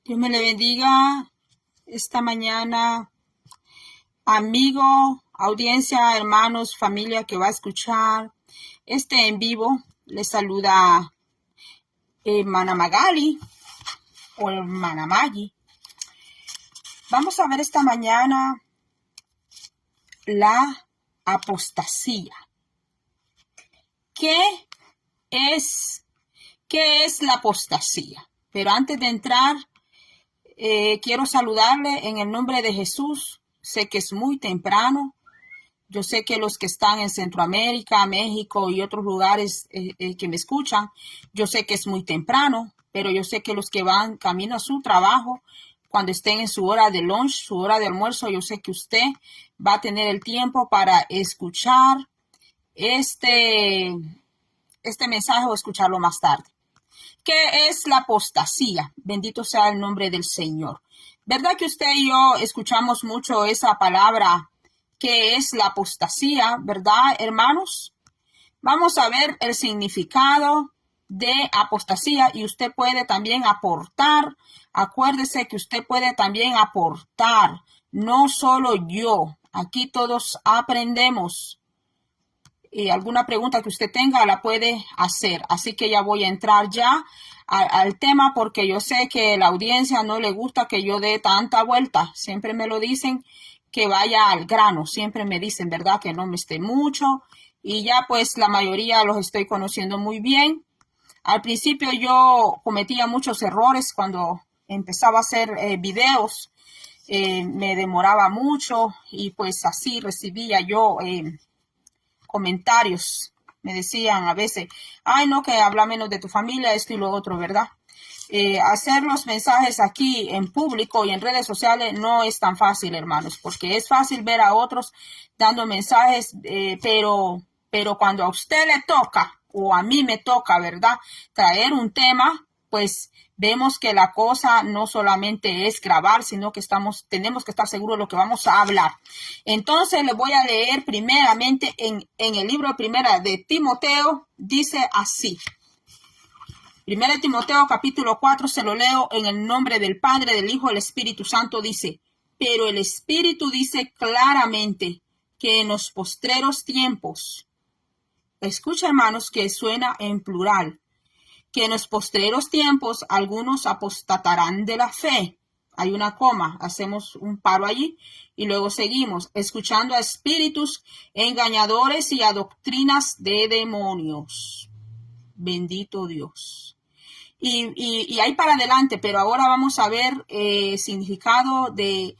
Dios me le bendiga esta mañana, amigo, audiencia, hermanos, familia que va a escuchar este en vivo. Les saluda hermana Magali o hermana Maggie. Vamos a ver esta mañana la apostasía. ¿Qué es la apostasía? Pero antes de entrar, quiero saludarle en el nombre de Jesús. Sé que es muy temprano. Yo sé que los que están en Centroamérica, México y otros lugares que me escuchan, yo sé que es muy temprano, pero yo sé que los que van camino a su trabajo, cuando estén en su hora de lunch, su hora de almuerzo, yo sé que usted va a tener el tiempo para escuchar este mensaje o escucharlo más tarde. ¿Qué es la apostasía? Bendito sea el nombre del Señor. ¿Verdad que usted y yo escuchamos mucho esa palabra? ¿Qué es la apostasía? ¿Verdad, hermanos? Vamos a ver el significado de apostasía y usted puede también aportar. Acuérdese que usted puede también aportar, no solo yo. Aquí todos aprendemos. Y alguna pregunta que usted tenga la puede hacer. Así que ya voy a entrar ya al tema porque yo sé que la audiencia no le gusta que yo dé tanta vuelta. Siempre me lo dicen que vaya al grano. Siempre me dicen, ¿verdad? Que no me esté mucho. Y ya pues la mayoría los estoy conociendo muy bien. Al principio yo cometía muchos errores cuando empezaba a hacer videos. Me demoraba mucho y pues así recibía yo comentarios. Me decían a veces, ay no, que habla menos de tu familia, esto y lo otro, ¿verdad? Hacer los mensajes aquí en público y en redes sociales no es tan fácil, hermanos, porque es fácil ver a otros dando mensajes, pero cuando a usted le toca o a mí me toca, ¿verdad?, traer un tema, pues vemos que la cosa no solamente es grabar, sino que tenemos que estar seguros de lo que vamos a hablar. Entonces les voy a leer primeramente en el libro de Primera de Timoteo, dice así. Primera de Timoteo capítulo 4, se lo leo en el nombre del Padre, del Hijo, del Espíritu Santo, dice: pero el Espíritu dice claramente que en los postreros tiempos, escucha hermanos que suena en plural, que en los postreros tiempos algunos apostatarán de la fe. Hay una coma, hacemos un paro allí y luego seguimos, escuchando a espíritus engañadores y a doctrinas de demonios. Bendito Dios. Y ahí para adelante, pero ahora vamos a ver significado de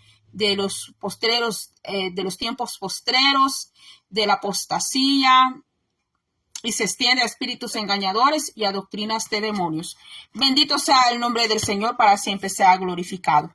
los postreros, de los tiempos postreros, de la apostasía, y se extiende a espíritus engañadores y a doctrinas de demonios. Bendito sea el nombre del Señor, para siempre sea glorificado.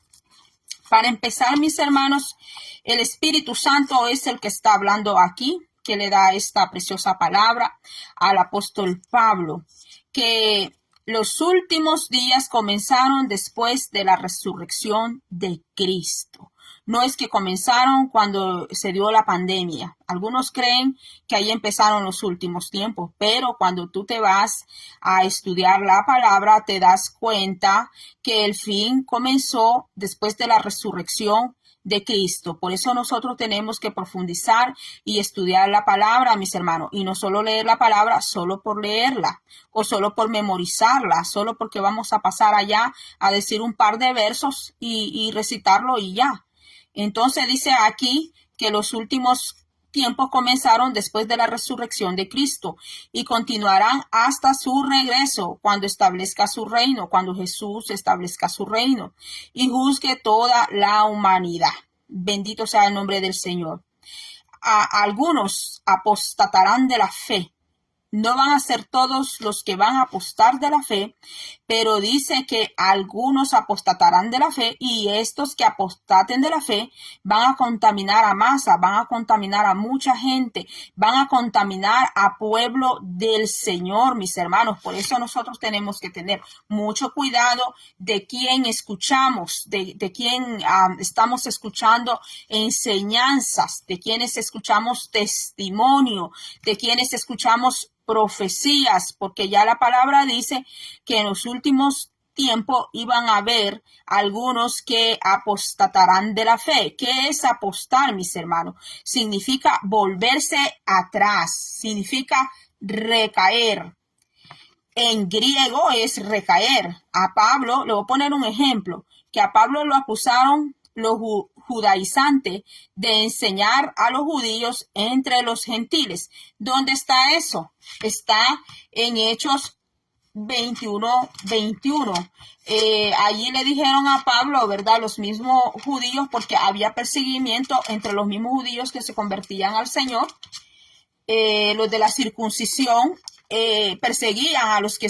Para empezar, mis hermanos, el Espíritu Santo es el que está hablando aquí, que le da esta preciosa palabra al apóstol Pablo, que los últimos días comenzaron después de la resurrección de Cristo. No es que comenzaron cuando se dio la pandemia. Algunos creen que ahí empezaron los últimos tiempos, pero cuando tú te vas a estudiar la palabra, te das cuenta que el fin comenzó después de la resurrección de Cristo. Por eso nosotros tenemos que profundizar y estudiar la palabra, mis hermanos, y no solo leer la palabra solo por leerla o solo por memorizarla, solo porque vamos a pasar allá a decir un par de versos y recitarlo y ya. Entonces dice aquí que los últimos tiempos comenzaron después de la resurrección de Cristo y continuarán hasta su regreso, cuando establezca su reino, cuando Jesús establezca su reino y juzgue toda la humanidad. Bendito sea el nombre del Señor. Algunos apostatarán de la fe. No van a ser todos los que van a apostar de la fe, pero dice que algunos apostatarán de la fe, y estos que apostaten de la fe van a contaminar a masa, van a contaminar a mucha gente, van a contaminar a pueblo del Señor, mis hermanos. Por eso nosotros tenemos que tener mucho cuidado de quién escuchamos, de quién estamos escuchando enseñanzas, de quienes escuchamos testimonio, de quienes escuchamos profecías, porque ya la palabra dice que en los últimos tiempo iban a haber algunos que apostatarán de la fe. ¿Qué es apostar, mis hermanos? Significa volverse atrás, significa recaer. En griego es recaer. A Pablo, le voy a poner un ejemplo, que a Pablo lo acusaron los judaizantes de enseñar a los judíos entre los gentiles. ¿Dónde está eso? Está en Hechos 21:21. Allí le dijeron a Pablo, ¿verdad? Los mismos judíos, porque había perseguimiento entre los mismos judíos que se convertían al Señor. Los de la circuncisión perseguían a los que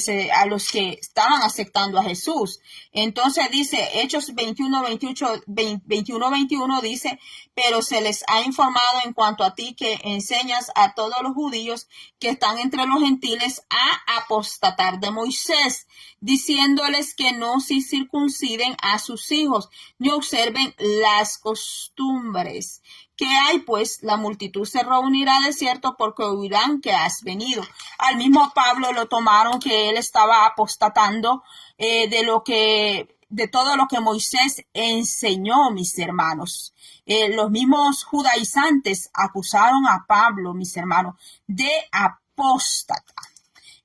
estaban aceptando a Jesús. Entonces dice, Hechos 21:21 dice, pero se les ha informado en cuanto a ti que enseñas a todos los judíos que están entre los gentiles a apostatar de Moisés, diciéndoles que no se circunciden a sus hijos, ni observen las costumbres. ¿Qué hay? Pues la multitud se reunirá de cierto porque oirán que has venido. Al mismo Pablo lo tomaron que él estaba apostatando de todo lo que Moisés enseñó, mis hermanos. Los mismos judaizantes acusaron a Pablo, mis hermanos, de apóstata.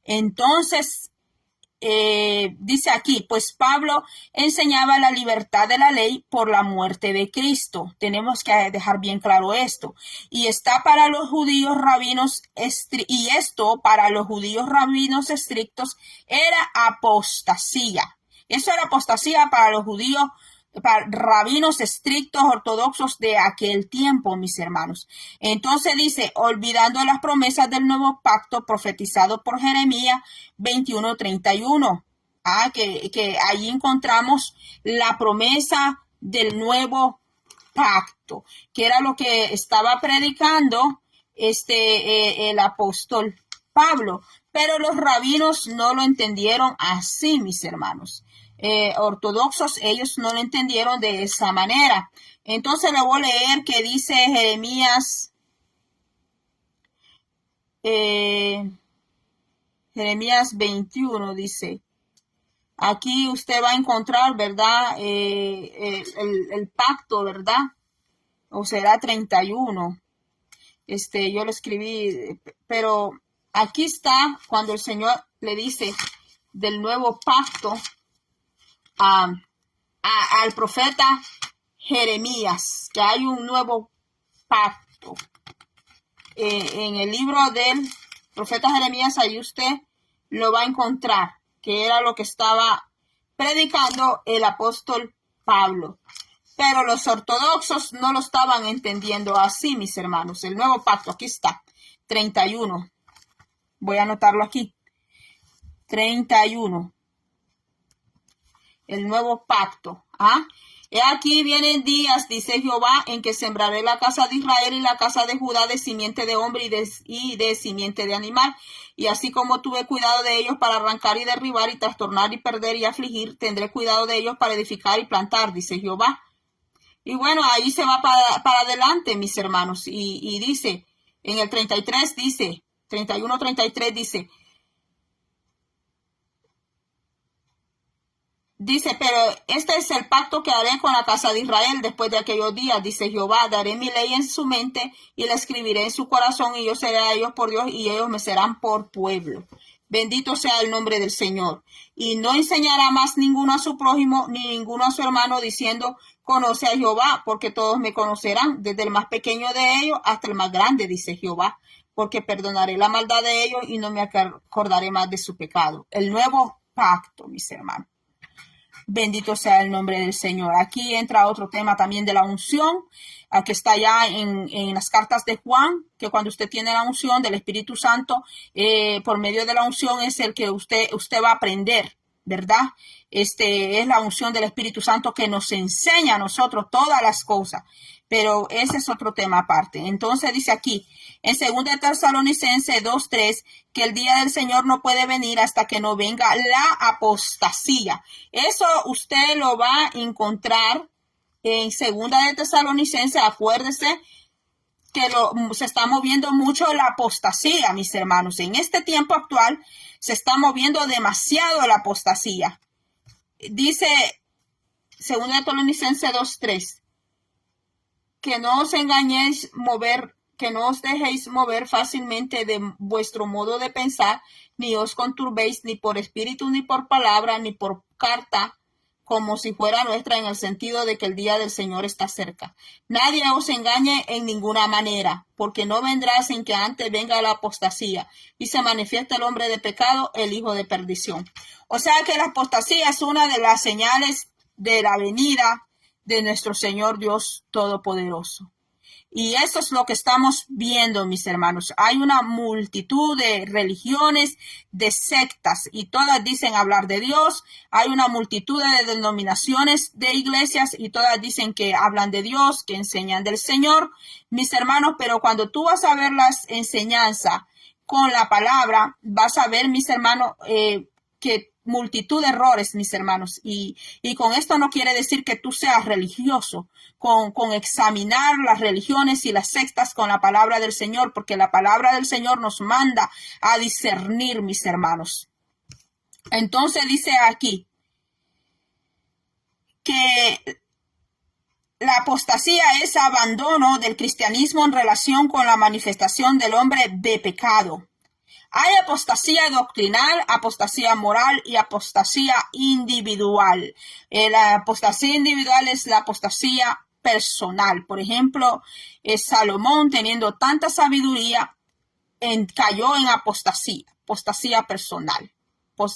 Entonces, dice aquí, pues Pablo enseñaba la libertad de la ley por la muerte de Cristo. Tenemos que dejar bien claro esto. Y está para los judíos rabinos, y esto para los judíos rabinos estrictos era apostasía. Eso era apostasía para los judíos, para rabinos estrictos ortodoxos de aquel tiempo, mis hermanos. Entonces dice, olvidando las promesas del nuevo pacto profetizado por Jeremías 21:31. Que allí encontramos la promesa del nuevo pacto, que era lo que estaba predicando el apóstol Pablo. Pero los rabinos no lo entendieron así, mis hermanos. Ortodoxos, ellos no lo entendieron de esa manera. Entonces le voy a leer que dice Jeremías 21, dice. Aquí usted va a encontrar, ¿verdad? El pacto, ¿verdad? O será 31. Yo lo escribí, pero aquí está cuando el Señor le dice del nuevo pacto al profeta Jeremías, que hay un nuevo pacto. En el libro del profeta Jeremías, ahí usted lo va a encontrar, que era lo que estaba predicando el apóstol Pablo. Pero los ortodoxos no lo estaban entendiendo así, mis hermanos. El nuevo pacto, aquí está, 31. Voy a anotarlo aquí. 31. El nuevo pacto. He aquí vienen días, dice Jehová, en que sembraré la casa de Israel y la casa de Judá de simiente de hombre y de simiente de animal. Y así como tuve cuidado de ellos para arrancar y derribar y trastornar y perder y afligir, tendré cuidado de ellos para edificar y plantar, dice Jehová. Y bueno, ahí se va para adelante, mis hermanos. Y dice, en el 33 dice, 31:33 dice, pero este es el pacto que haré con la casa de Israel después de aquellos días, dice Jehová, daré mi ley en su mente y la escribiré en su corazón y yo seré a ellos por Dios y ellos me serán por pueblo. Bendito sea el nombre del Señor. Y no enseñará más ninguno a su prójimo ni ninguno a su hermano diciendo, conoce a Jehová, porque todos me conocerán, desde el más pequeño de ellos hasta el más grande, dice Jehová, porque perdonaré la maldad de ellos y no me acordaré más de su pecado. El nuevo pacto, mis hermanos. Bendito sea el nombre del Señor. Aquí entra otro tema también de la unción, que está ya en las cartas de Juan, que cuando usted tiene la unción del Espíritu Santo, por medio de la unción es el que usted va a aprender, ¿verdad? Es la unción del Espíritu Santo que nos enseña a nosotros todas las cosas, pero ese es otro tema aparte. Entonces dice aquí, en 2 Tesalonicenses 2:3, que el día del Señor no puede venir hasta que no venga la apostasía. Eso usted lo va a encontrar en 2 Tesalonicenses. Acuérdese que se está moviendo mucho la apostasía, mis hermanos. En este tiempo actual se está moviendo demasiado la apostasía. dice, según de Tesalonicenses 2:3, que no os engañéis que no os dejéis mover fácilmente de vuestro modo de pensar, ni os conturbéis ni por espíritu, ni por palabra, ni por carta, como si fuera nuestra, en el sentido de que el día del Señor está cerca. Nadie os engañe en ninguna manera, porque no vendrá sin que antes venga la apostasía y se manifieste el hombre de pecado, el hijo de perdición. O sea que la apostasía es una de las señales de la venida de nuestro Señor Dios Todopoderoso. Y eso es lo que estamos viendo, mis hermanos. Hay una multitud de religiones, de sectas, y todas dicen hablar de Dios. Hay una multitud de denominaciones de iglesias, y todas dicen que hablan de Dios, que enseñan del Señor, mis hermanos. Pero cuando tú vas a ver las enseñanzas con la palabra, vas a ver, mis hermanos, que multitud de errores, mis hermanos, y con esto no quiere decir que tú seas religioso, con examinar las religiones y las sectas con la palabra del Señor, porque la palabra del Señor nos manda a discernir, mis hermanos. Entonces dice aquí que la apostasía es abandono del cristianismo en relación con la manifestación del hombre de pecado. Hay apostasía doctrinal, apostasía moral y apostasía individual. La apostasía individual es la apostasía personal. Por ejemplo, Salomón, teniendo tanta sabiduría, cayó en apostasía personal,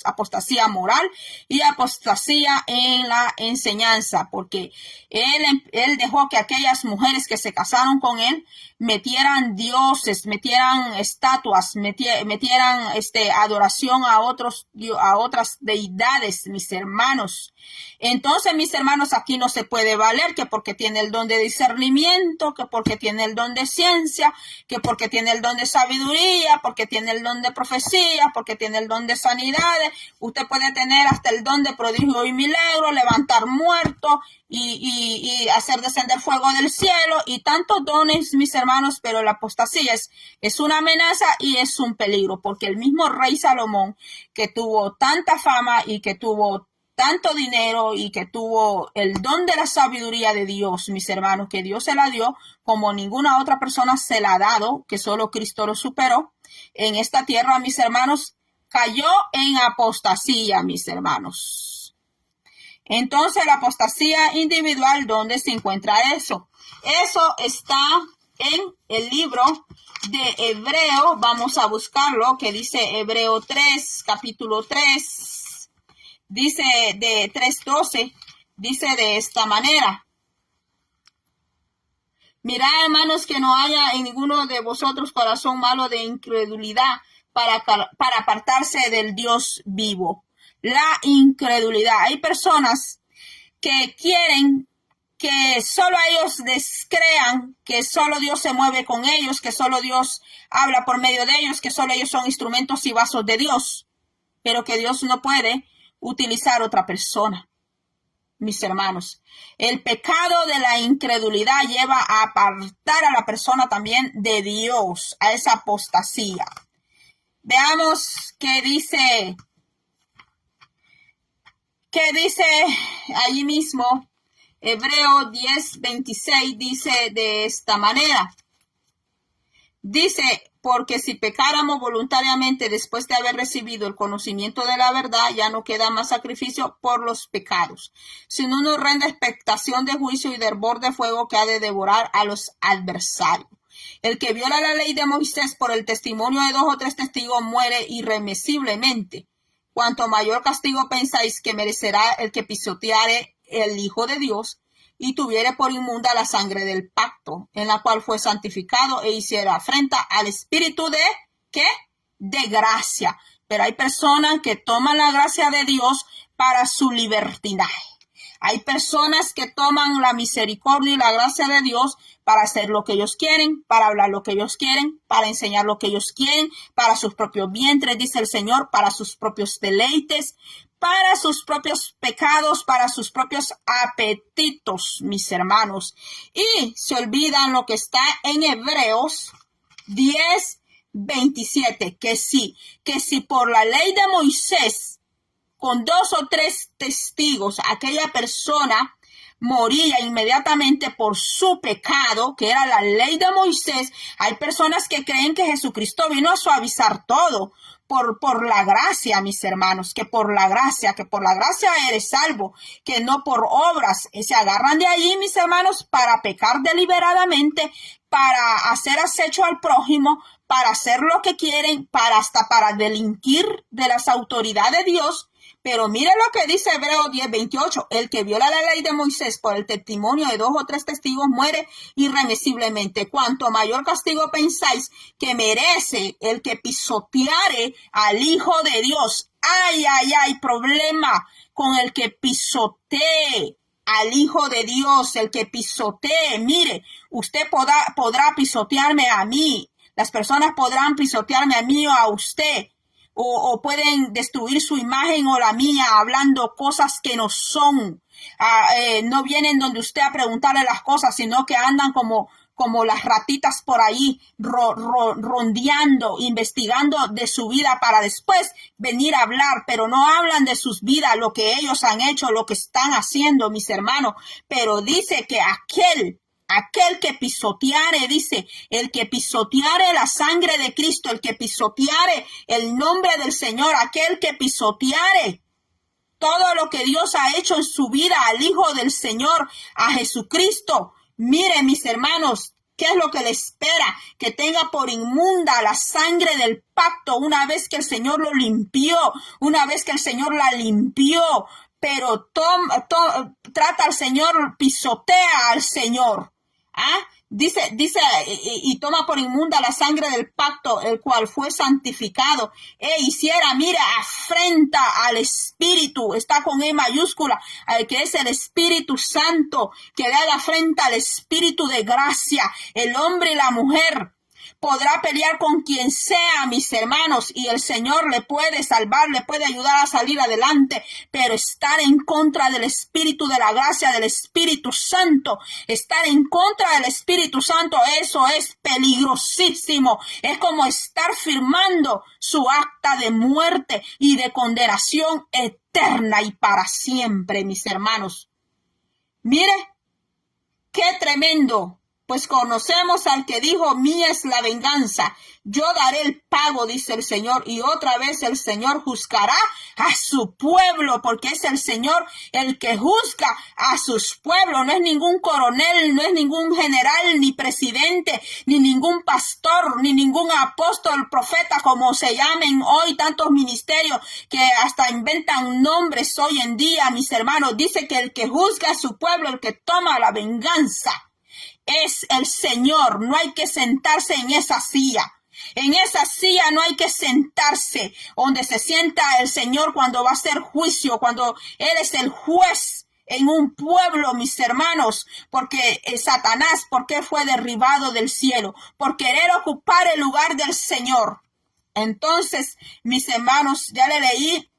apostasía moral y apostasía en la enseñanza, porque él dejó que aquellas mujeres que se casaron con él metieran dioses, metieran estatuas, metieran adoración a otras deidades, mis hermanos. Entonces, mis hermanos, aquí no se puede valer que porque tiene el don de discernimiento, que porque tiene el don de ciencia, que porque tiene el don de sabiduría, porque tiene el don de profecía, porque tiene el don de sanidades. Usted puede tener hasta el don de prodigio y milagro, levantar muertos y hacer descender fuego del cielo y tantos dones, mis hermanos, pero la apostasía es una amenaza y es un peligro, porque el mismo rey Salomón, que tuvo tanta fama y que tuvo tanto dinero y que tuvo el don de la sabiduría de Dios, mis hermanos, que Dios se la dio como ninguna otra persona se la ha dado, que solo Cristo lo superó en esta tierra, mis hermanos, cayó en apostasía, mis hermanos. Entonces, la apostasía individual, ¿dónde se encuentra eso? Eso está en el libro de Hebreo. Vamos a buscarlo, que dice Hebreo 3, capítulo 3. Dice de 3:12, dice de esta manera. Mirad, hermanos, que no haya en ninguno de vosotros corazón malo de incredulidad para apartarse del Dios vivo. La incredulidad. Hay personas que quieren que solo ellos crean que solo Dios se mueve con ellos, que solo Dios habla por medio de ellos, que solo ellos son instrumentos y vasos de Dios, pero que Dios no puede utilizar otra persona. Mis hermanos, el pecado de la incredulidad lleva a apartar a la persona también de Dios, a esa apostasía. Veamos qué dice allí mismo, Hebreo 10:26, dice de esta manera. Dice, porque si pecáramos voluntariamente después de haber recibido el conocimiento de la verdad, ya no queda más sacrificio por los pecados, sino una horrenda expectación de juicio y de hervor de fuego que ha de devorar a los adversarios. El que viola la ley de Moisés por el testimonio de 2 o 3 testigos muere irremisiblemente. Cuanto mayor castigo pensáis que merecerá el que pisoteare el Hijo de Dios y tuviere por inmunda la sangre del pacto, en la cual fue santificado e hiciera afrenta al Espíritu de, ¿qué? De gracia. Pero hay personas que toman la gracia de Dios para su libertinaje. Hay personas que toman la misericordia y la gracia de Dios para hacer lo que ellos quieren, para hablar lo que ellos quieren, para enseñar lo que ellos quieren, para sus propios vientres, dice el Señor, para sus propios deleites, para sus propios pecados, para sus propios apetitos, mis hermanos. Y se olvidan lo que está en Hebreos 10:27, que si por la ley de Moisés con 2 o 3 testigos, aquella persona moría inmediatamente por su pecado, que era la ley de Moisés. Hay personas que creen que Jesucristo vino a suavizar todo por la gracia, mis hermanos, que por la gracia eres salvo, que no por obras. Se agarran de allí, mis hermanos, para pecar deliberadamente, para hacer acecho al prójimo, para hacer lo que quieren, hasta para delinquir de las autoridades de Dios. Pero mire lo que dice Hebreos 10:28. El que viola la ley de Moisés por el testimonio de 2 o 3 testigos muere irremisiblemente. Cuanto mayor castigo pensáis que merece el que pisoteare al Hijo de Dios. Ay, ay, ay, problema con el que pisotee al Hijo de Dios, el que pisotee. Mire, usted podrá pisotearme a mí. Las personas podrán pisotearme a mí o a usted. O pueden destruir su imagen o la mía hablando cosas que no son. No vienen donde usted a preguntarle las cosas, sino que andan como las ratitas por ahí rondeando, investigando de su vida para después venir a hablar, pero no hablan de sus vidas, lo que ellos han hecho, lo que están haciendo, mis hermanos. Pero dice que aquel que pisoteare, dice, el que pisoteare la sangre de Cristo, el que pisoteare el nombre del Señor, aquel que pisoteare todo lo que Dios ha hecho en su vida al Hijo del Señor, a Jesucristo. Mire, mis hermanos, ¿qué es lo que le espera? Que tenga por inmunda la sangre del pacto una vez que el Señor lo limpió, una vez que el Señor la limpió. Pero trata al Señor, pisotea al Señor. Dice, y toma por inmunda la sangre del pacto, el cual fue santificado. Hiciera, mira, afrenta al Espíritu, está con E mayúscula, al que es el Espíritu Santo, que da la afrenta al Espíritu de gracia. El hombre y la mujer podrá pelear con quien sea, mis hermanos, y el Señor le puede salvar, le puede ayudar a salir adelante, pero estar en contra del Espíritu de la gracia, del Espíritu Santo, estar en contra del Espíritu Santo, eso es peligrosísimo. Es como estar firmando su acta de muerte y de condenación eterna y para siempre, mis hermanos. Mire, qué tremendo. Pues conocemos al que dijo, mía es la venganza, yo daré el pago, dice el Señor. Y otra vez el Señor juzgará a su pueblo, porque es el Señor el que juzga a sus pueblos. No es ningún coronel, no es ningún general, ni presidente, ni ningún pastor, ni ningún apóstol, profeta, como se llamen hoy tantos ministerios que hasta inventan nombres hoy en día, mis hermanos. Dice que el que juzga a su pueblo, el que toma la venganza, es el Señor. No hay que sentarse en esa silla. En esa silla no hay que sentarse, donde se sienta el Señor cuando va a hacer juicio, cuando Él es el juez en un pueblo, mis hermanos, porque Satanás, porque fue derribado del cielo, por querer ocupar el lugar del Señor. Entonces, mis hermanos, ya le leí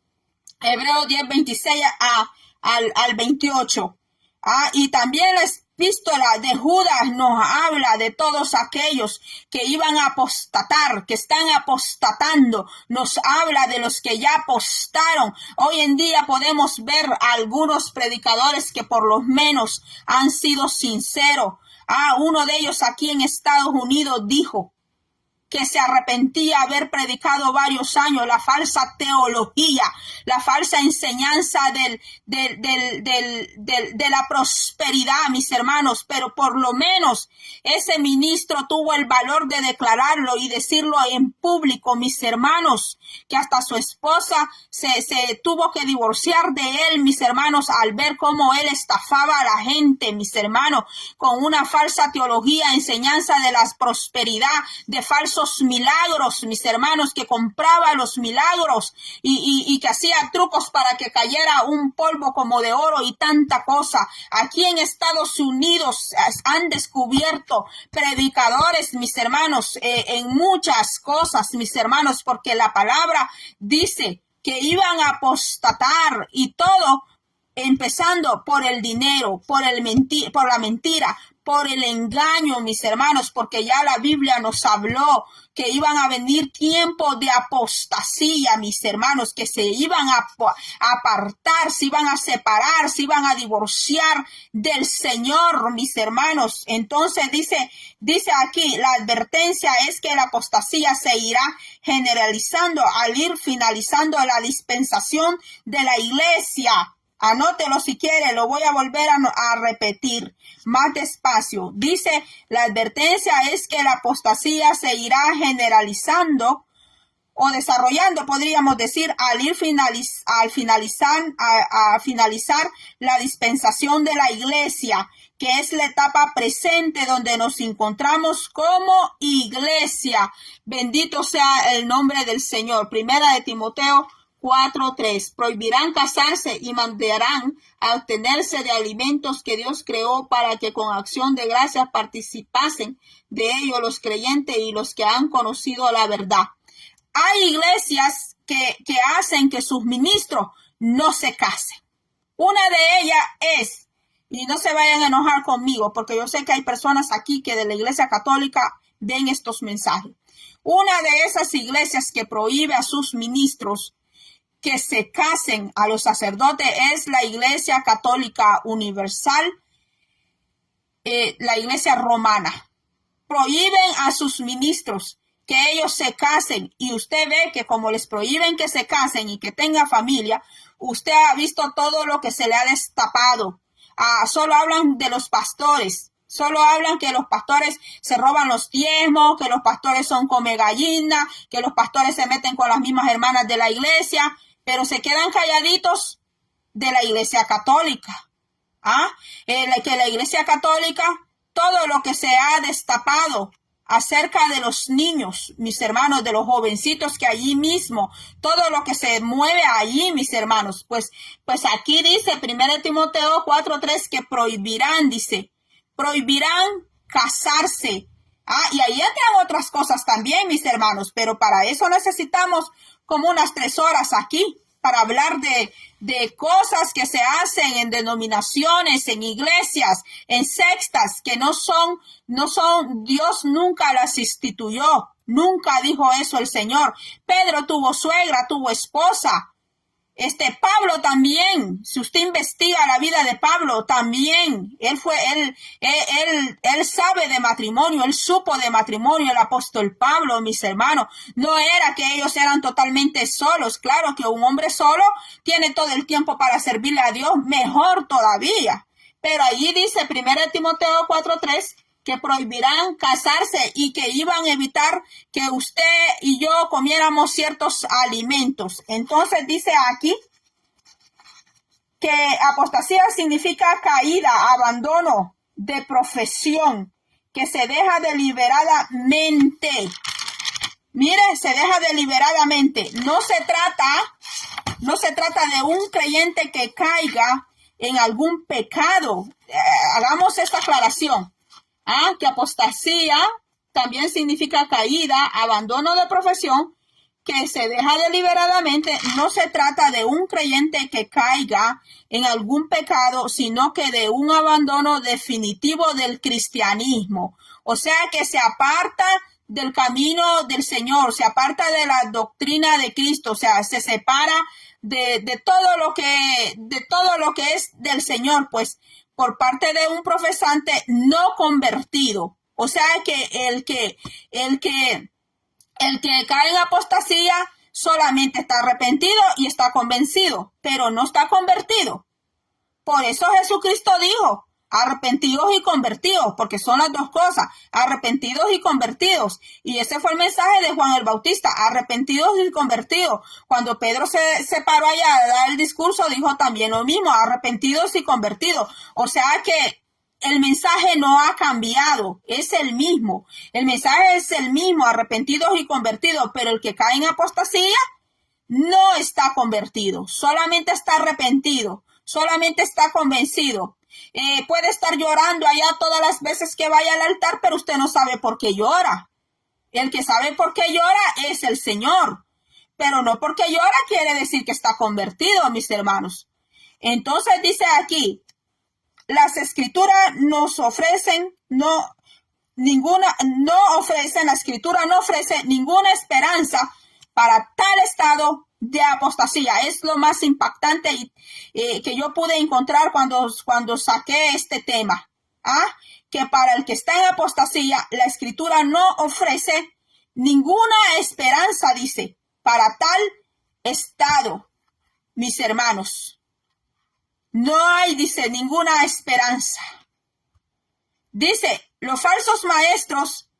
Hebreos 10:26 al 28. Y también la epístola de Judas nos habla de todos aquellos que iban a apostatar, que están apostatando. Nos habla de los que ya apostaron. Hoy en día podemos ver a algunos predicadores que por lo menos han sido sinceros. Uno de ellos aquí en Estados Unidos dijo que se arrepentía de haber predicado varios años la falsa teología, la falsa enseñanza de la prosperidad, mis hermanos, pero por lo menos ese ministro tuvo el valor de declararlo y decirlo en público, mis hermanos, que hasta su esposa se tuvo que divorciar de él, mis hermanos, al ver cómo él estafaba a la gente, mis hermanos, con una falsa teología, enseñanza de la prosperidad, de falsos milagros, mis hermanos, que compraba los milagros y que hacía trucos para que cayera un polvo como de oro y tanta cosa. Aquí en Estados Unidos han descubierto predicadores, mis hermanos, en muchas cosas, mis hermanos, porque la palabra dice que iban a apostatar y todo empezando por el dinero, por la mentira, por el engaño, mis hermanos, porque ya la Biblia nos habló que iban a venir tiempos de apostasía, mis hermanos, que se iban a apartar, se iban a separar, se iban a divorciar del Señor, mis hermanos. Entonces dice aquí, la advertencia es que la apostasía se irá generalizando al ir finalizando la dispensación de la iglesia. Anótelo si quiere, lo voy a volver a repetir más despacio. Dice, la advertencia es que la apostasía se irá generalizando o desarrollando, podríamos decir, al finalizar la dispensación de la iglesia, que es la etapa presente donde nos encontramos como iglesia. Bendito sea el nombre del Señor. Primera de Timoteo 4:3. Prohibirán casarse y mandarán a obtenerse de alimentos que Dios creó para que con acción de gracias participasen de ello los creyentes y los que han conocido la verdad. Hay iglesias que hacen que sus ministros no se casen. Una de ellas es, y no se vayan a enojar conmigo, porque yo sé que hay personas aquí que de la iglesia católica ven estos mensajes. Una de esas iglesias que prohíbe a sus ministros que se casen a los sacerdotes es la Iglesia Católica Universal, la Iglesia Romana. Prohíben a sus ministros que ellos se casen, y usted ve que como les prohíben que se casen y que tengan familia, usted ha visto todo lo que se le ha destapado. Solo hablan de los pastores. Solo hablan que los pastores se roban los diezmos, que los pastores son come gallina, que los pastores se meten con las mismas hermanas de la iglesia, pero se quedan calladitos de la iglesia católica. Que la iglesia católica, todo lo que se ha destapado acerca de los niños, mis hermanos, de los jovencitos que allí mismo, todo lo que se mueve allí, mis hermanos, pues aquí dice 1 Timoteo 4:3 que prohibirán casarse. Y ahí entran otras cosas también, mis hermanos, pero para eso necesitamos como unas 3 horas aquí para hablar de cosas que se hacen en denominaciones, en iglesias, en sectas, que no son, Dios nunca las instituyó, nunca dijo eso el Señor. Pedro tuvo suegra, tuvo esposa. Pablo también, si usted investiga la vida de Pablo, también, él sabe de matrimonio, él supo de matrimonio, el apóstol Pablo, mis hermanos. No era que ellos eran totalmente solos. Claro que un hombre solo tiene todo el tiempo para servirle a Dios, mejor todavía. Pero allí dice 1 Timoteo 4:3 que prohibirán casarse y que iban a evitar que usted y yo comiéramos ciertos alimentos. Entonces dice aquí que apostasía significa caída, abandono de profesión, que se deja deliberadamente. Mire, se deja deliberadamente. No se trata de un creyente que caiga en algún pecado. Hagamos esta aclaración. Que apostasía también significa caída, abandono de profesión, que se deja deliberadamente. No se trata de un creyente que caiga en algún pecado, sino que de un abandono definitivo del cristianismo. O sea, que se aparta del camino del Señor, se aparta de la doctrina de Cristo, o sea, se separa de todo lo que es del Señor, pues, por parte de un profesante no convertido. O sea que el que cae en apostasía solamente está arrepentido y está convencido, pero no está convertido. Por eso Jesucristo dijo, arrepentidos y convertidos, porque son las dos cosas, arrepentidos y convertidos. Y ese fue el mensaje de Juan el Bautista, arrepentidos y convertidos. Cuando Pedro se paró allá a dar el discurso, dijo también lo mismo, arrepentidos y convertidos. O sea que el mensaje no ha cambiado, es el mismo. El mensaje es el mismo, arrepentidos y convertidos, pero el que cae en apostasía no está convertido, solamente está arrepentido, solamente está convencido. Puede estar llorando allá todas las veces que vaya al altar, pero usted no sabe por qué llora. El que sabe por qué llora es el Señor, pero no porque llora quiere decir que está convertido, mis hermanos. Entonces dice aquí, las escrituras nos ofrecen, la escritura no ofrece ninguna esperanza para tal estado de apostasía. Es lo más impactante que yo pude encontrar cuando saqué este tema. Que para el que está en apostasía, la escritura no ofrece ninguna esperanza, dice, para tal estado, mis hermanos. No hay, dice, ninguna esperanza. Dice, los falsos maestros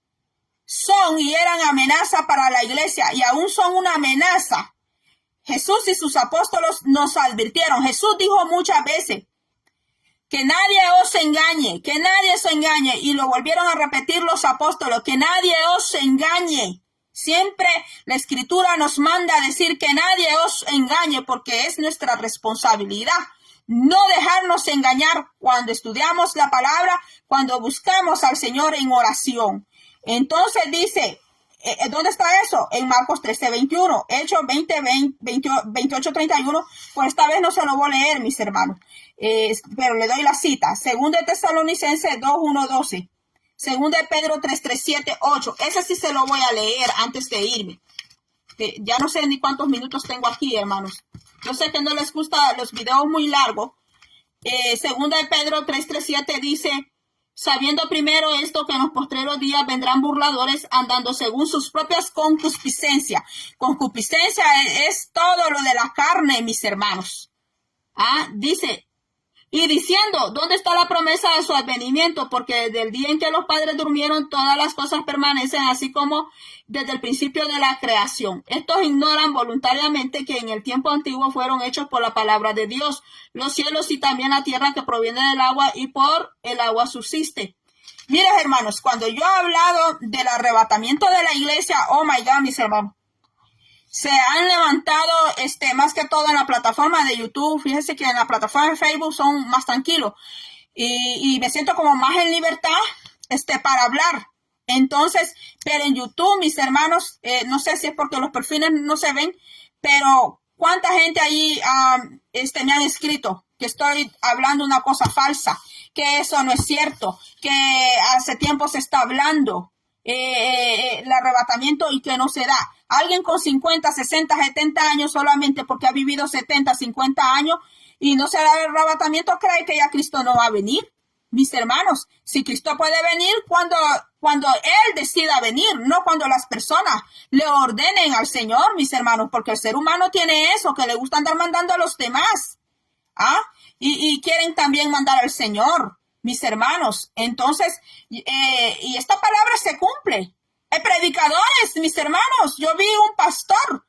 son y eran amenaza para la iglesia y aún son una amenaza. Jesús y sus apóstoles nos advirtieron. Jesús dijo muchas veces que nadie os engañe, que nadie se engañe. Y lo volvieron a repetir los apóstoles, que nadie os engañe. Siempre la escritura nos manda a decir que nadie os engañe porque es nuestra responsabilidad. No dejarnos engañar cuando estudiamos la palabra, cuando buscamos al Señor en oración. Entonces dice, ¿dónde está eso? En Marcos 13:21, Hechos 28:31. Pues esta vez no se lo voy a leer, mis hermanos, pero le doy la cita. Segunda de Tesalonicenses 2:1-12. Segunda de Pedro 3:7-8. Ese sí se lo voy a leer antes de irme. Ya no sé ni cuántos minutos tengo aquí, hermanos. Yo sé que no les gustan los videos muy largos. Segunda de Pedro 3:7 dice, sabiendo primero esto, que en los postreros días vendrán burladores andando según sus propias concupiscencias. Concupiscencia es todo lo de la carne, mis hermanos. Dice, y diciendo, ¿dónde está la promesa de su advenimiento? Porque desde el día en que los padres durmieron, todas las cosas permanecen así como desde el principio de la creación. Estos ignoran voluntariamente que en el tiempo antiguo fueron hechos por la palabra de Dios, los cielos y también la tierra que proviene del agua y por el agua subsiste. Miren, hermanos, cuando yo he hablado del arrebatamiento de la iglesia, oh my God, mis hermanos, se han levantado más que todo en la plataforma de YouTube. Fíjense que en la plataforma de Facebook son más tranquilos y me siento como más en libertad para hablar. Entonces, pero en YouTube, mis hermanos, no sé si es porque los perfiles no se ven, pero cuánta gente ahí me han escrito que estoy hablando una cosa falsa, que eso no es cierto, que hace tiempo se está hablando el arrebatamiento y que no se da. Alguien con 50, 60, 70 años solamente porque ha vivido 70, 50 años y no se da el arrebatamiento, cree que ya Cristo no va a venir. Mis hermanos, si Cristo puede venir cuando Él decida venir, no cuando las personas le ordenen al Señor, mis hermanos, porque el ser humano tiene eso, que le gusta andar mandando a los demás. Y quieren también mandar al Señor, mis hermanos. Entonces, y esta palabra se cumple. Hay predicadores, mis hermanos. Yo vi un pastor,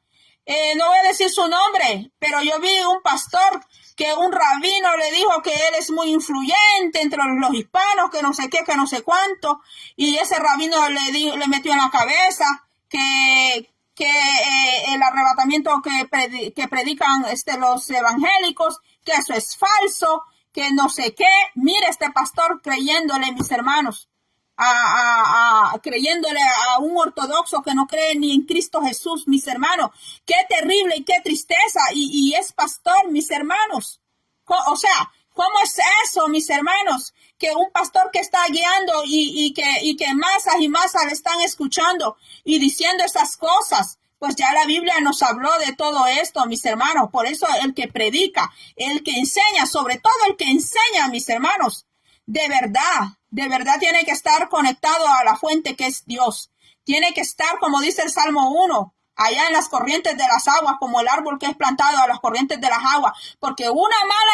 no voy a decir su nombre, pero yo vi un pastor que un rabino le dijo que él es muy influyente entre los hispanos, que no sé qué, que no sé cuánto, y ese rabino le metió en la cabeza que el arrebatamiento que predican los evangélicos, que eso es falso, que no sé qué. Mire, este pastor creyéndole, mis hermanos, creyéndole a un ortodoxo que no cree ni en Cristo Jesús, mis hermanos. Qué terrible y qué tristeza. Y es pastor, mis hermanos. O sea, ¿cómo es eso, mis hermanos? Que un pastor que está guiando y que masas y masas le están escuchando y diciendo esas cosas. Pues ya la Biblia nos habló de todo esto, mis hermanos. Por eso el que predica, el que enseña, sobre todo el que enseña, mis hermanos, de verdad tiene que estar conectado a la fuente que es Dios. Tiene que estar, como dice el Salmo 1, allá en las corrientes de las aguas, como el árbol que es plantado a las corrientes de las aguas. Porque una mala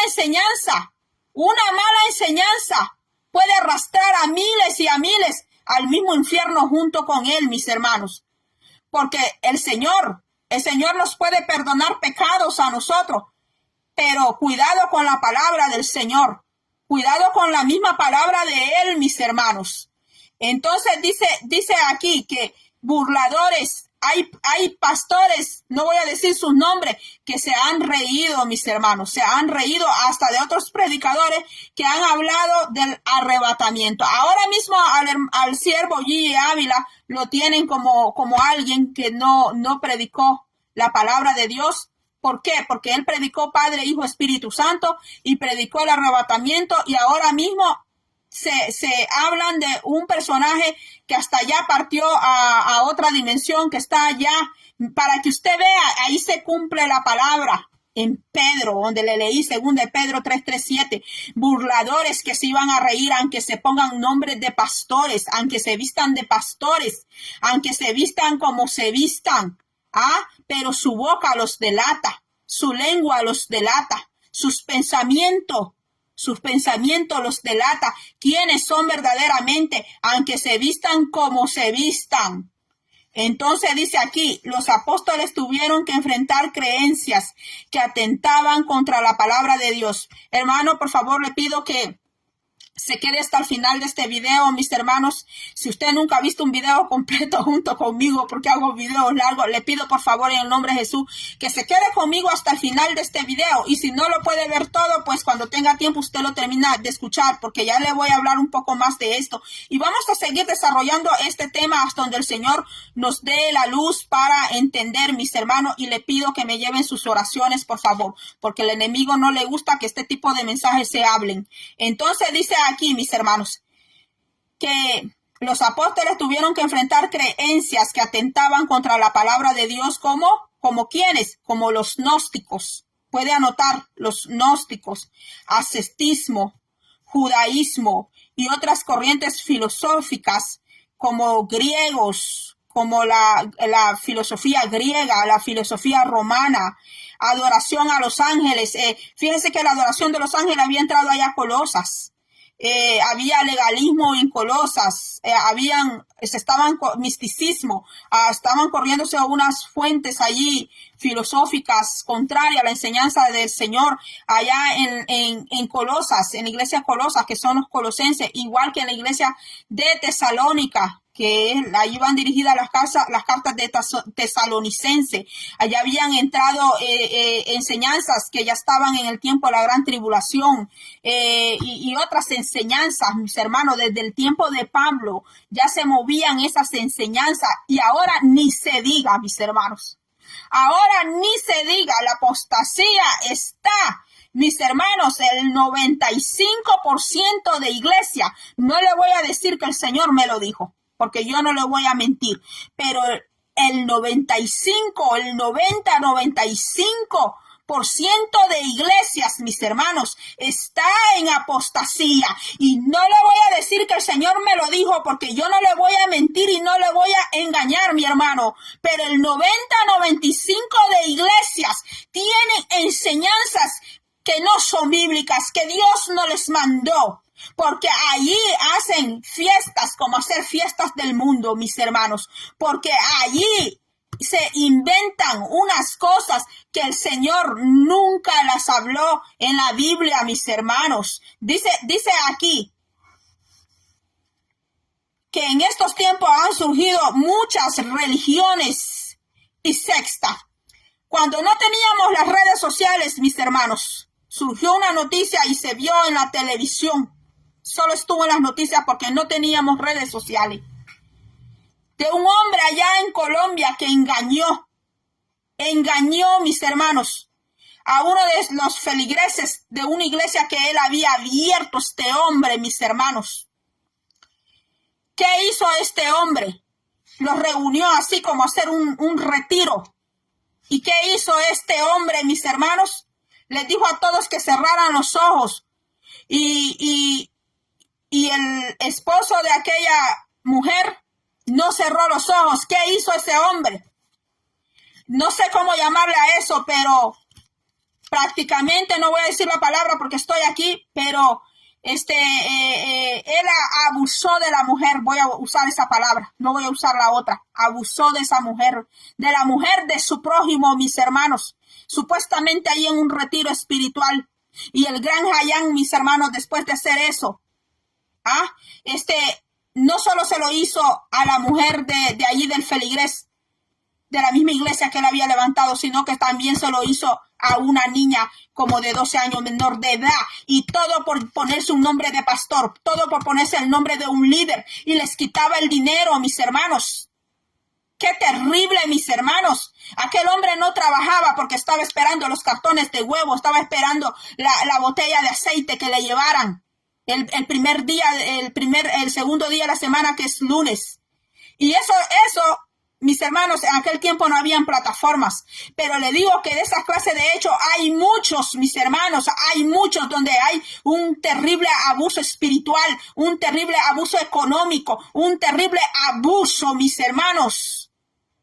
enseñanza puede arrastrar a miles y a miles al mismo infierno junto con él, mis hermanos. Porque el Señor nos puede perdonar pecados a nosotros, pero cuidado con la palabra del Señor. Cuidado con la misma palabra de Él, mis hermanos. Entonces dice aquí que burladores, hay pastores, no voy a decir sus nombres, que se han reído, mis hermanos, se han reído hasta de otros predicadores que han hablado del arrebatamiento. Ahora mismo al siervo Gigi Ávila lo tienen como alguien que no predicó la palabra de Dios ¿Por qué? Porque él predicó Padre, Hijo, Espíritu Santo y predicó el arrebatamiento, y ahora mismo se hablan de un personaje que hasta allá partió a otra dimensión, que está allá, para que usted vea, ahí se cumple la palabra en Pedro, donde le leí 2 de Pedro 3:7, burladores que se iban a reír aunque se pongan nombres de pastores, aunque se vistan de pastores, aunque se vistan como se vistan, pero su boca los delata, su lengua los delata, sus pensamientos los delata, quiénes son verdaderamente, aunque se vistan como se vistan. Entonces dice aquí, los apóstoles tuvieron que enfrentar creencias que atentaban contra la palabra de Dios. Hermano, por favor, le pido que se quede hasta el final de este video, mis hermanos. Si usted nunca ha visto un video completo junto conmigo, porque hago videos largos, le pido por favor en el nombre de Jesús que se quede conmigo hasta el final de este video. Y si no lo puede ver todo, pues cuando tenga tiempo usted lo termina de escuchar, porque ya le voy a hablar un poco más de esto. Y vamos a seguir desarrollando este tema hasta donde el Señor nos dé la luz para entender, mis hermanos. Y le pido que me lleven sus oraciones, por favor, porque el enemigo no le gusta que este tipo de mensajes se hablen. Entonces dice aquí, mis hermanos, que los apóstoles tuvieron que enfrentar creencias que atentaban contra la palabra de Dios, como ¿quiénes? Como los gnósticos. Puede anotar: los gnósticos, ascetismo, judaísmo y otras corrientes filosóficas como griegos, como la filosofía griega, la filosofía romana, adoración a los ángeles. Fíjense que la adoración de los ángeles había entrado allá a Colosas. Había legalismo en Colosas, misticismo, estaban corriéndose unas fuentes allí filosóficas contrarias a la enseñanza del Señor allá en Colosas, en la iglesia Colosas, que son los colosenses, igual que en la iglesia de Tesalónica, que ahí van dirigidas las cartas de Tesalonicense. Allá habían entrado enseñanzas que ya estaban en el tiempo de la gran tribulación, y otras enseñanzas, mis hermanos, desde el tiempo de Pablo ya se movían esas enseñanzas, y ahora ni se diga, mis hermanos. Ahora ni se diga, la apostasía está, mis hermanos, el 95% de iglesia. No le voy a decir que el Señor me lo dijo, porque yo no le voy a mentir, pero el 95% de iglesias, mis hermanos, está en apostasía. Y no le voy a decir que el Señor me lo dijo, porque yo no le voy a mentir y no le voy a engañar, mi hermano. Pero el 95% de iglesias tienen enseñanzas que no son bíblicas, que Dios no les mandó. Porque allí hacen fiestas como hacer fiestas del mundo, mis hermanos. Porque allí se inventan unas cosas que el Señor nunca las habló en la Biblia, mis hermanos. Dice aquí que en estos tiempos han surgido muchas religiones y sectas. Cuando no teníamos las redes sociales, mis hermanos, surgió una noticia y se vio en la televisión. Solo estuvo en las noticias porque no teníamos redes sociales. De un hombre allá en Colombia que engañó, mis hermanos, a uno de los feligreses de una iglesia que él había abierto, este hombre, mis hermanos. ¿Qué hizo este hombre? Los reunió así como a hacer un retiro. ¿Y qué hizo este hombre, mis hermanos? Les dijo a todos que cerraran los ojos. Y el esposo de aquella mujer no cerró los ojos. ¿Qué hizo ese hombre? No sé cómo llamarle a eso, pero prácticamente, no voy a decir la palabra porque estoy aquí, pero él abusó de la mujer. Voy a usar esa palabra, no voy a usar la otra. Abusó de esa mujer, de la mujer de su prójimo, mis hermanos. Supuestamente ahí en un retiro espiritual. Y el gran Hayán, mis hermanos, después de hacer eso, no solo se lo hizo a la mujer de allí del feligrés, de la misma iglesia que él había levantado, sino que también se lo hizo a una niña como de 12 años menor de edad, y todo por ponerse un nombre de pastor, todo por ponerse el nombre de un líder, y les quitaba el dinero, mis hermanos. Qué terrible, mis hermanos. Aquel hombre no trabajaba porque estaba esperando los cartones de huevo, estaba esperando la botella de aceite que le llevaran el primer día, el segundo día de la semana, que es lunes. Y eso, mis hermanos, en aquel tiempo no habían plataformas, pero le digo que de esa clase de hechos hay muchos, mis hermanos, hay muchos donde hay un terrible abuso espiritual, un terrible abuso económico, un terrible abuso, mis hermanos.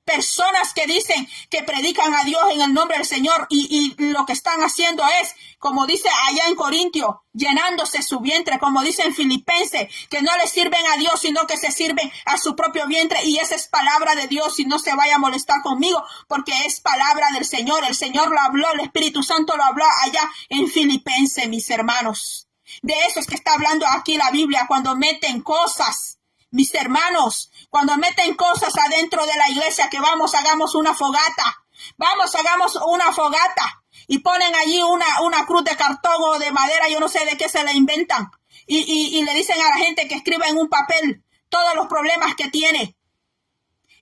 Personas que dicen que predican a Dios en el nombre del Señor y lo que están haciendo es, como dice allá en Corintio, llenándose su vientre, como dice en Filipenses, que no le sirven a Dios, sino que se sirven a su propio vientre, y esa es palabra de Dios, y no se vaya a molestar conmigo, porque es palabra del Señor. El Señor lo habló, el Espíritu Santo lo habló allá en Filipenses, mis hermanos. De eso es que está hablando aquí la Biblia, cuando meten cosas. Mis hermanos, cuando meten cosas adentro de la iglesia, que vamos, hagamos una fogata. Vamos, hagamos una fogata. Y ponen allí una cruz de cartón o de madera, yo no sé de qué se le inventan. Y le dicen a la gente que escriba en un papel todos los problemas que tiene.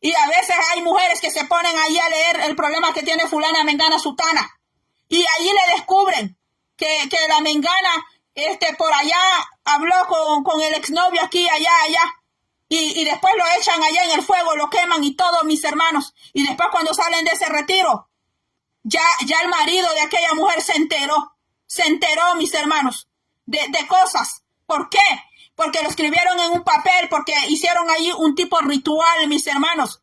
Y a veces hay mujeres que se ponen allí a leer el problema que tiene fulana, mengana, sutana. Y allí le descubren que la mengana por allá habló con el exnovio aquí, allá. Y después lo echan allá en el fuego, lo queman y todo, mis hermanos. Y después cuando salen de ese retiro, ya el marido de aquella mujer se enteró, mis hermanos, de cosas. ¿Por qué? Porque lo escribieron en un papel, porque hicieron allí un tipo ritual, mis hermanos.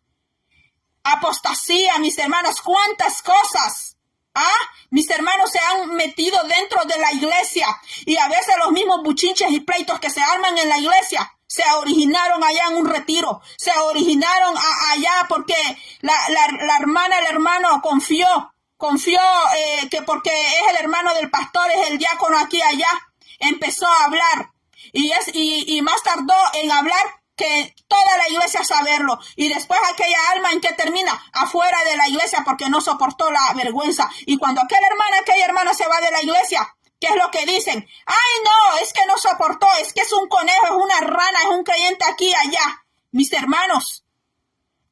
Apostasía, mis hermanos, cuántas cosas. Mis hermanos se han metido dentro de la iglesia, y a veces los mismos buchinches y pleitos que se arman en la iglesia se originaron allá en un retiro, se originaron allá porque la hermana, el hermano confió que porque es el hermano del pastor, es el diácono aquí allá, empezó a hablar y más tardó en hablar que toda la iglesia saberlo, y después aquella alma en que termina afuera de la iglesia porque no soportó la vergüenza. Y cuando aquella hermana se va de la iglesia, ¿qué es lo que dicen? Ay, no, es que no soportó, es que es un conejo, es una rana, es un creyente aquí y allá. Mis hermanos,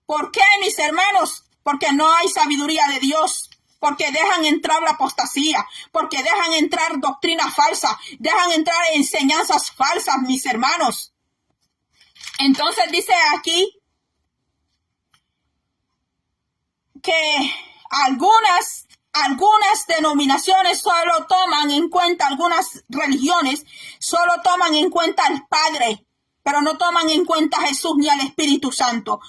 ¿por qué, mis hermanos? Porque no hay sabiduría de Dios, porque dejan entrar la apostasía, porque dejan entrar doctrina falsa, dejan entrar enseñanzas falsas, mis hermanos. Entonces dice aquí que algunas denominaciones solo toman en cuenta, algunas religiones solo toman en cuenta al Padre, pero no toman en cuenta a Jesús ni al Espíritu Santo.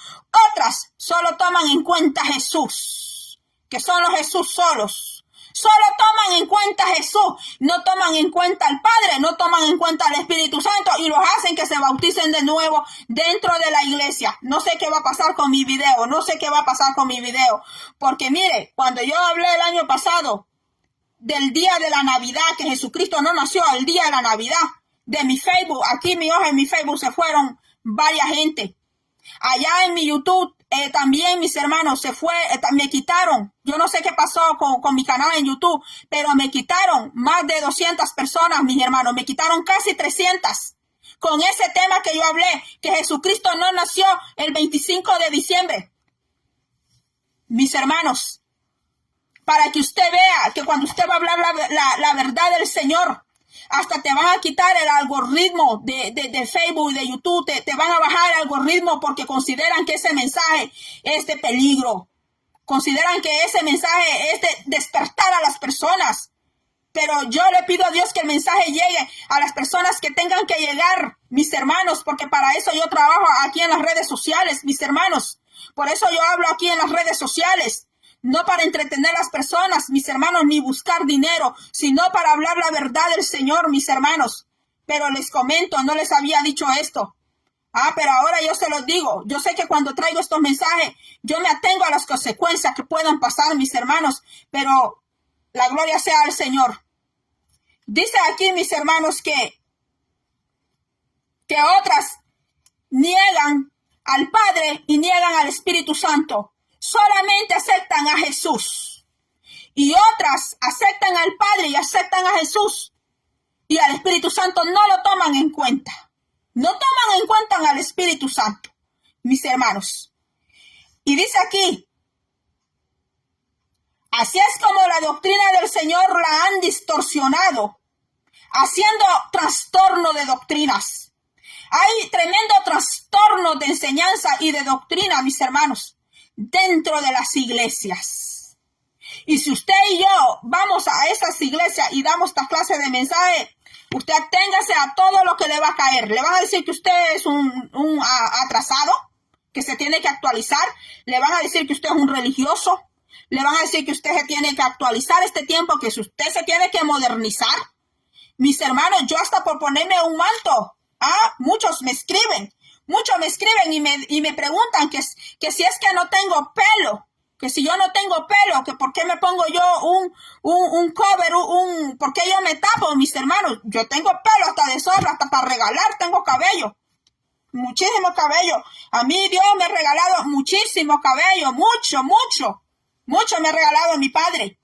Otras solo toman en cuenta a Jesús, que son los Jesús solos. Solo toman en cuenta a Jesús, no toman en cuenta al Padre, no toman en cuenta al Espíritu Santo, y los hacen que se bauticen de nuevo dentro de la iglesia. No sé qué va a pasar con mi video, porque mire, cuando yo hablé el año pasado del día de la Navidad, que Jesucristo no nació el día de la Navidad, de mi Facebook, aquí mi hoja en mi Facebook se fueron varias gente. Allá en mi YouTube también, mis hermanos, me quitaron, yo no sé qué pasó con mi canal en YouTube, pero me quitaron más de 200 personas, mis hermanos, me quitaron casi 300 con ese tema que yo hablé, que Jesucristo no nació el 25 de diciembre. Mis hermanos, para que usted vea que cuando usted va a hablar la verdad del Señor, hasta te van a quitar el algoritmo de Facebook y de YouTube, te van a bajar el algoritmo porque consideran que ese mensaje es de peligro, consideran que ese mensaje es de despertar a las personas. Pero yo le pido a Dios que el mensaje llegue a las personas que tengan que llegar, mis hermanos, porque para eso yo trabajo aquí en las redes sociales, mis hermanos. Por eso yo hablo aquí en las redes sociales. No para entretener a las personas, mis hermanos, ni buscar dinero, sino para hablar la verdad del Señor, mis hermanos. Pero les comento, no les había dicho esto. Pero ahora yo se los digo. Yo sé que cuando traigo estos mensajes, yo me atengo a las consecuencias que puedan pasar, mis hermanos. Pero la gloria sea al Señor. Dice aquí, mis hermanos, que otras niegan al Padre y niegan al Espíritu Santo. Solamente aceptan a Jesús. Y otras aceptan al Padre y aceptan a Jesús. Y al Espíritu Santo no lo toman en cuenta. No toman en cuenta al Espíritu Santo, mis hermanos. Y dice aquí, así es como la doctrina del Señor la han distorsionado, haciendo trastorno de doctrinas. Hay tremendo trastorno de enseñanza y de doctrina, mis hermanos, dentro de las iglesias. Y si usted y yo vamos a esas iglesias y damos esta clase de mensaje, usted aténgase a todo lo que le va a caer. Le van a decir que usted es un atrasado, que se tiene que actualizar. Le van a decir que usted es un religioso. Le van a decir que usted se tiene que actualizar este tiempo, que usted se tiene que modernizar. Mis hermanos, yo hasta por ponerme un manto, muchos me escriben y me preguntan que si es que no tengo pelo, que si yo no tengo pelo, que por qué me pongo yo un cover, por qué yo me tapo, mis hermanos. Yo tengo pelo hasta de sobra, hasta para regalar, tengo cabello, muchísimo cabello. A mí Dios me ha regalado muchísimo cabello, mucho me ha regalado mi padre.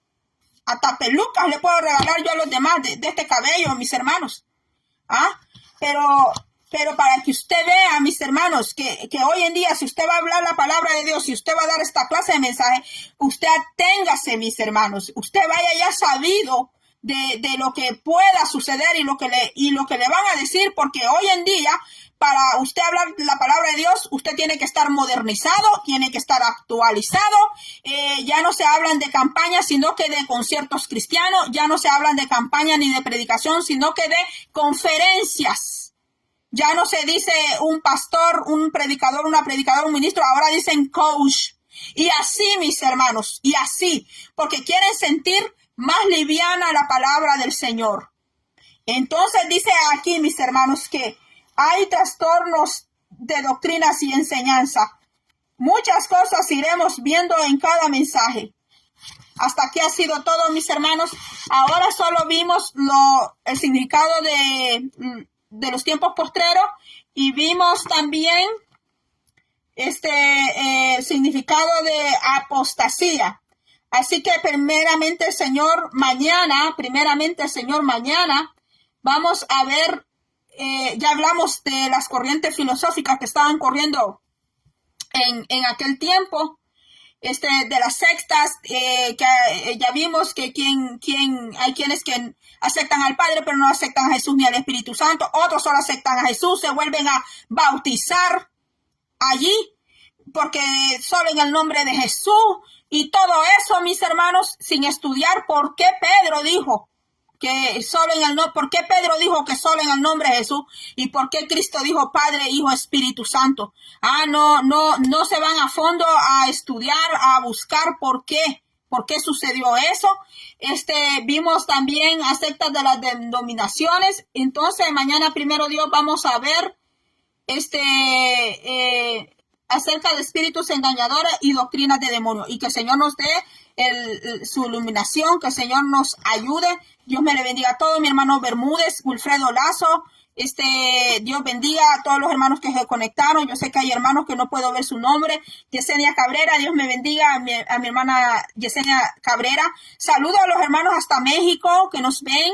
Hasta pelucas le puedo regalar yo a los demás de este cabello, mis hermanos. Pero para que usted vea, mis hermanos, que hoy en día, si usted va a hablar la palabra de Dios, si usted va a dar esta clase de mensaje, usted aténgase, mis hermanos. Usted vaya ya sabido de lo que pueda suceder y lo que le van a decir, porque hoy en día, para usted hablar la palabra de Dios, usted tiene que estar modernizado, tiene que estar actualizado. Ya no se hablan de campañas, sino que de conciertos cristianos. Ya no se hablan de campaña ni de predicación, sino que de conferencias. Ya no se dice un pastor, un predicador, una predicadora, un ministro. Ahora dicen coach. Y así, mis hermanos, y así, porque quieren sentir más liviana la palabra del Señor. Entonces dice aquí, mis hermanos, que hay trastornos de doctrinas y enseñanza. Muchas cosas iremos viendo en cada mensaje. Hasta aquí ha sido todo, mis hermanos. Ahora solo vimos el significado de los tiempos postreros y vimos también significado de apostasía. Así que primeramente el Señor mañana vamos a ver, ya hablamos de las corrientes filosóficas que estaban corriendo en aquel tiempo, de las sectas, que ya vimos que hay quienes que aceptan al Padre pero no aceptan a Jesús ni al Espíritu Santo, otros solo aceptan a Jesús, se vuelven a bautizar allí porque solo en el nombre de Jesús, y todo eso, mis hermanos, sin estudiar por qué Pedro dijo que solo ¿por qué Pedro dijo que solo en el nombre de Jesús? ¿Y por qué Cristo dijo Padre, Hijo, Espíritu Santo? No se van a fondo a estudiar, a buscar por qué sucedió eso. Vimos también acerca de las denominaciones. Entonces, mañana, primero Dios, vamos a ver acerca de espíritus engañadores y doctrinas de demonios, y que el Señor nos dé su iluminación, que el Señor nos ayude. Dios me le bendiga a todos, mi hermano Bermúdez, Wilfredo Lazo. Dios bendiga a todos los hermanos que se conectaron. Yo sé que hay hermanos que no puedo ver su nombre. Yesenia Cabrera, Dios me bendiga a mi hermana Yesenia Cabrera. Saludo a los hermanos hasta México que nos ven.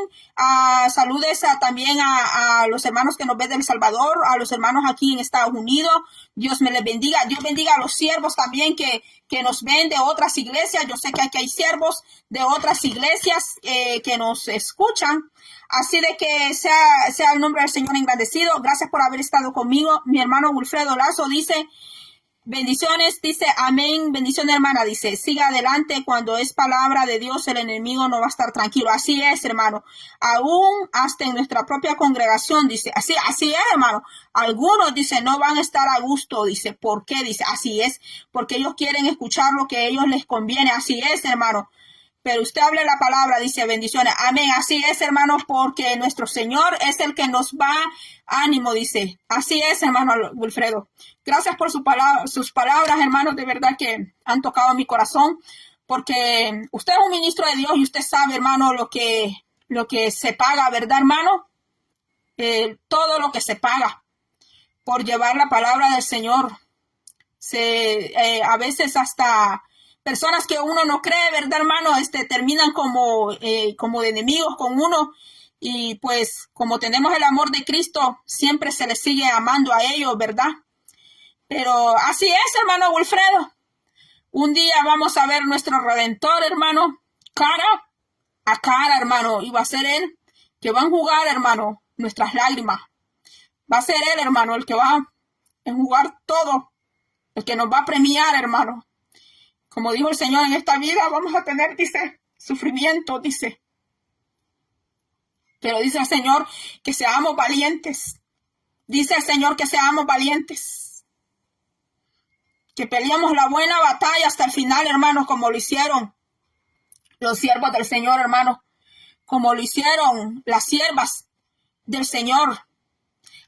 Saludes también a los hermanos que nos ven de El Salvador, a los hermanos aquí en Estados Unidos. Dios me les bendiga. Dios bendiga a los siervos también que nos ven de otras iglesias. Yo sé que aquí hay siervos de otras iglesias que nos escuchan. Así de que sea el nombre del Señor engrandecido. Gracias por haber estado conmigo. Mi hermano Wilfredo Lazo dice, bendiciones, dice amén, bendiciones hermana, dice, siga adelante, cuando es palabra de Dios el enemigo no va a estar tranquilo. Así es, hermano, aún hasta en nuestra propia congregación, dice, así es, hermano, algunos, dice, no van a estar a gusto, dice, ¿por qué? Dice, así es, porque ellos quieren escuchar lo que a ellos les conviene. Así es, hermano. Pero usted hable la palabra, dice, bendiciones. Amén. Así es, hermano, porque nuestro Señor es el que nos va ánimo, dice. Así es, hermano Wilfredo. Gracias por sus palabras, hermanos. De verdad que han tocado mi corazón, porque usted es un ministro de Dios y usted sabe, hermano, lo que se paga, ¿verdad, hermano? Todo lo que se paga por llevar la palabra del Señor. A veces hasta personas que uno no cree, ¿verdad, hermano? Terminan como de enemigos con uno, y pues como tenemos el amor de Cristo, siempre se les sigue amando a ellos, ¿verdad? Pero así es, hermano Wilfredo. Un día vamos a ver nuestro Redentor, hermano, cara a cara, hermano, y va a ser Él que va a enjugar, hermano, nuestras lágrimas. Va a ser Él, hermano, el que va a enjugar todo, el que nos va a premiar, hermano. Como dijo el Señor, en esta vida vamos a tener, dice, sufrimiento, dice. Pero dice el Señor que seamos valientes. Dice el Señor que seamos valientes. Que peleemos la buena batalla hasta el final, hermanos, como lo hicieron los siervos del Señor, hermanos. Como lo hicieron las siervas del Señor.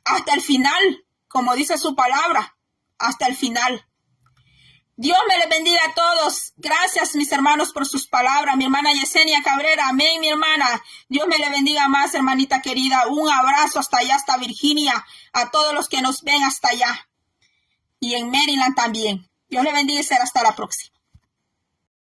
Hasta el final, como dice su palabra, hasta el final. Dios me les bendiga a todos. Gracias, mis hermanos, por sus palabras. Mi hermana Yesenia Cabrera. Amén, mi hermana. Dios me le bendiga más, hermanita querida. Un abrazo hasta allá, hasta Virginia. A todos los que nos ven hasta allá. Y en Maryland también. Dios le bendiga y será hasta la próxima.